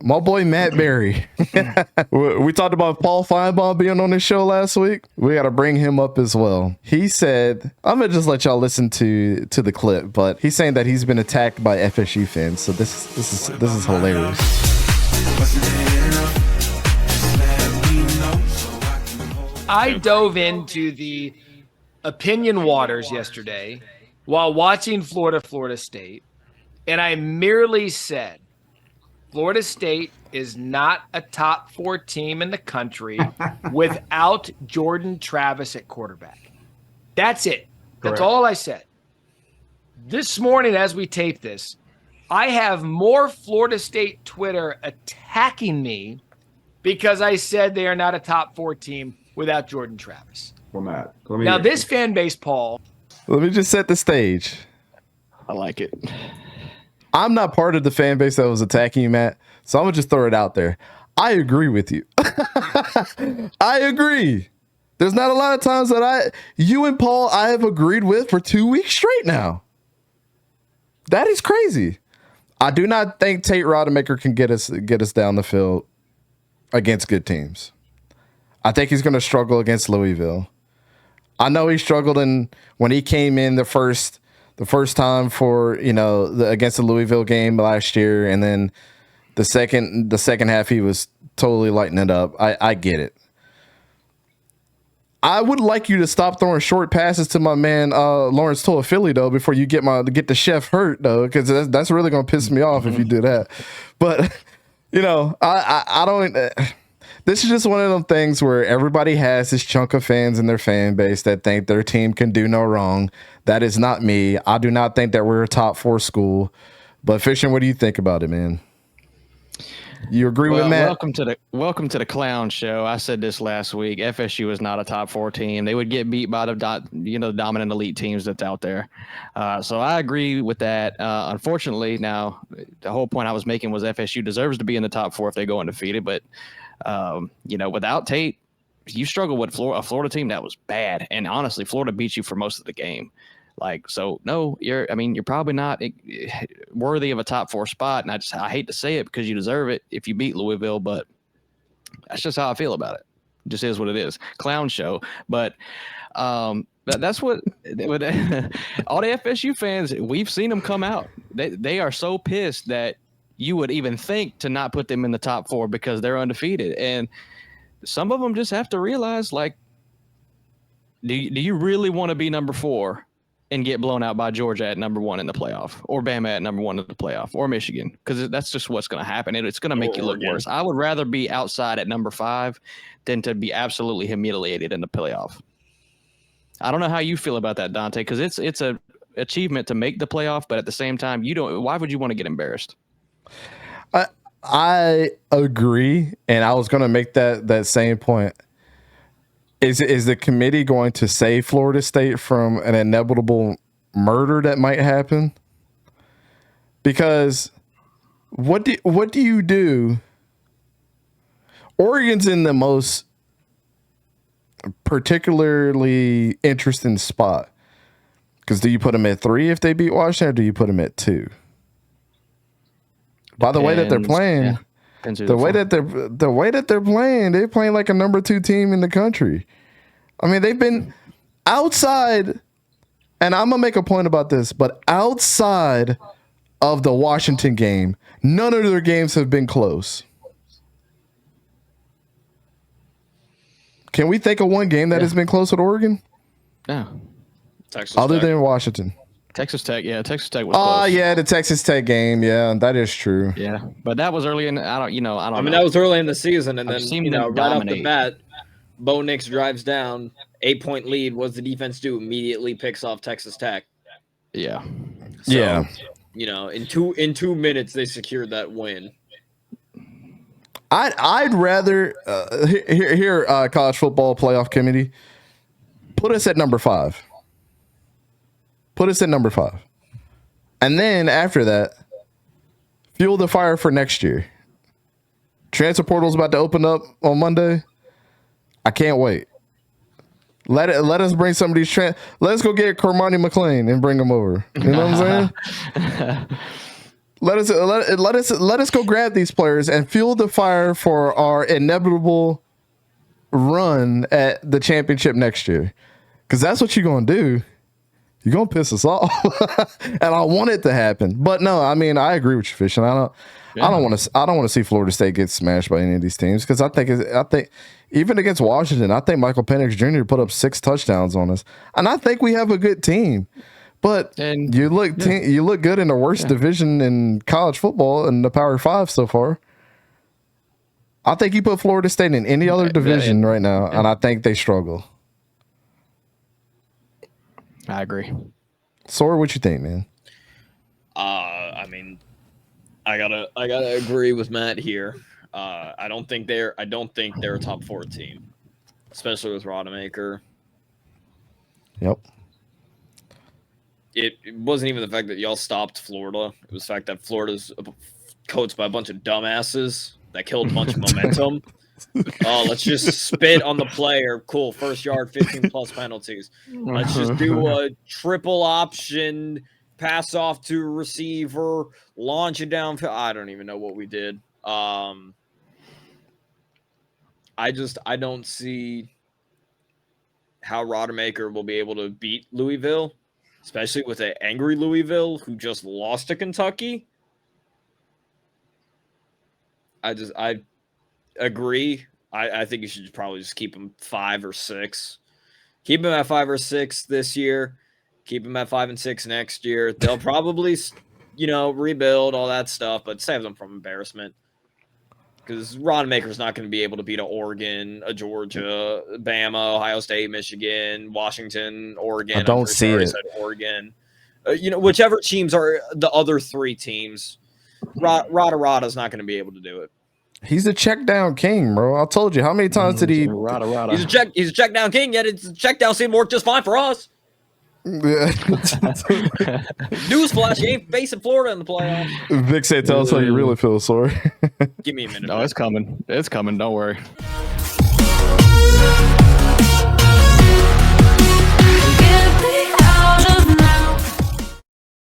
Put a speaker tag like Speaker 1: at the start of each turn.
Speaker 1: My boy Matt Berry. We talked about Paul Feinbaum being on this show last week. We got to bring him up as well. He said, I'm going to just let y'all listen to the clip, but he's saying that he's been attacked by FSU fans. So this is hilarious.
Speaker 2: I dove into the opinion waters yesterday while watching Florida State, and I merely said, Florida State is not a top 4 team in the country without Jordan Travis at quarterback. That's it. That's all I said. This morning, as we tape this, I have more Florida State Twitter attacking me because I said they are not a top 4 team without Jordan Travis.
Speaker 3: Well, Matt,
Speaker 2: now, this fan base, Paul.
Speaker 1: Let me just set the stage.
Speaker 4: I like it.
Speaker 1: I'm not part of the fan base that was attacking you, Matt, so I'm going to just throw it out there. I agree with you. I agree. There's not a lot of times that you and Paul, I have agreed with for 2 weeks straight now. That is crazy. I do not think Tate Rodemaker can get us down the field against good teams. I think he's going to struggle against Louisville. I know he struggled when he came in the first time for, against the Louisville game last year, and then the second half he was totally lighting it up. I get it. I would like you to stop throwing short passes to my man Lawrence Toafili though before you get the chef hurt though, because that's really gonna piss me off if you do that. But I don't. This is just one of them things where everybody has this chunk of fans in their fan base that think their team can do no wrong. That is not me. I do not think that we're a top 4 school. But Fishing, what do you think about it, man? You agree with Matt?
Speaker 4: Welcome to the clown show. I said this last week. FSU is not a top 4 team. They would get beat by the dominant elite teams that's out there. So I agree with that. Unfortunately, now the whole point I was making was FSU deserves to be in the top 4 if they go undefeated. But without Tate, you struggle with a Florida team that was bad. And honestly, Florida beat you for most of the game. No, you're probably not worthy of a top 4 spot. And I hate to say it because you deserve it if you beat Louisville, but that's just how I feel about it. It just is what it is. Clown show. But that's what all the FSU fans, we've seen them come out. They are so pissed that you would even think to not put them in the top 4 because they're undefeated. And some of them just have to realize, do you really want to be number 4 and get blown out by Georgia at number 1 in the playoff, or Bama at number 1 in the playoff, or Michigan? Because that's just what's going to happen. It's going to make you look worse. I would rather be outside at number 5 than to be absolutely humiliated in the playoff. I don't know how you feel about that, Dante, because it's a achievement to make the playoff, but at the same time, why would you want to get embarrassed?
Speaker 1: I agree, and I was going to make that same point. Is the committee going to save Florida State from an inevitable murder that might happen? Because what do you do? Oregon's in the most particularly interesting spot. Because do you put them at 3 if they beat Washington, or do you put them at 2? By the way that they're playing, the way that they're playing, they're playing like a number 2 team in the country. I mean, they've been outside, and I'm gonna make a point about this, but outside of the Washington game, none of their games have been close. Can we think of one game that has been close with Oregon?
Speaker 4: No.
Speaker 5: Texas
Speaker 1: Other
Speaker 5: Tech.
Speaker 1: than Washington.
Speaker 4: Texas Tech was close.
Speaker 1: Oh, yeah, the Texas Tech game. Yeah, that is true.
Speaker 4: Yeah, but that was early in. I don't know.
Speaker 5: That was early in the season, and
Speaker 4: I've
Speaker 5: then
Speaker 4: seen them
Speaker 5: right off
Speaker 4: dominate.
Speaker 5: the bat, Bo Nix drives down, 8-point lead. What's the defense do? Immediately picks off Texas Tech.
Speaker 4: Yeah.
Speaker 1: So,
Speaker 5: in 2 minutes they secured that win.
Speaker 1: I'd rather here college football playoff committee, put us at number 5. Put us at number 5. And then after that, fuel the fire for next year. Transfer portal's about to open up on Monday. I can't wait. Let us bring some of these let's go get Cormani McLean and bring him over. You know what I'm saying? Let us go grab these players and fuel the fire for our inevitable run at the championship next year. Because that's what you're gonna do. You're gonna piss us off, and I want it to happen. But no, I mean, I agree with you, Fish, and I don't want to see Florida State get smashed by any of these teams because I think even against Washington, I think Michael Penix Jr. put up 6 touchdowns on us, and I think we have a good team. But you look good in the worst division in college football in the Power 5 so far. I think you put Florida State in any other division right now, and I think they struggle.
Speaker 4: I agree.
Speaker 1: Sora, what you think, man?
Speaker 5: I mean, I gotta agree with Matt here. I don't think they're a top 4 team, especially with Rodemaker.
Speaker 1: Yep.
Speaker 5: It wasn't even the fact that y'all stopped Florida. It was the fact that Florida's coached by a bunch of dumbasses that killed a bunch of momentum. Oh, let's just spit on the player. Cool. First yard, 15 plus penalties. Let's just do a triple option, pass off to receiver, launch it down. I don't even know what we did. I don't see how Rodemaker will be able to beat Louisville, especially with an angry Louisville who just lost to Kentucky. I agree. I think you should probably just keep him 5 or 6. Keep him at 5 or 6 this year. Keep him at 5 and 6 next year. They'll probably, rebuild all that stuff, but save them from embarrassment. Because Rodemaker's not going to be able to beat a Oregon, a Georgia, Bama, Ohio State, Michigan, Washington, Oregon.
Speaker 1: I don't see it.
Speaker 5: Oregon. Whichever teams are the other 3 teams, Rada's not going to be able to do it.
Speaker 1: He's a check down king, bro. I told you. How many times did he?
Speaker 5: He's a check down king, yet it's check down seemed to work just fine for us. Newsflash, you ain't facing Florida in the playoffs.
Speaker 1: Vic said, "Tell us how you really feel, sorry."
Speaker 5: Give me a minute.
Speaker 4: No, it's coming. It's coming. Don't worry.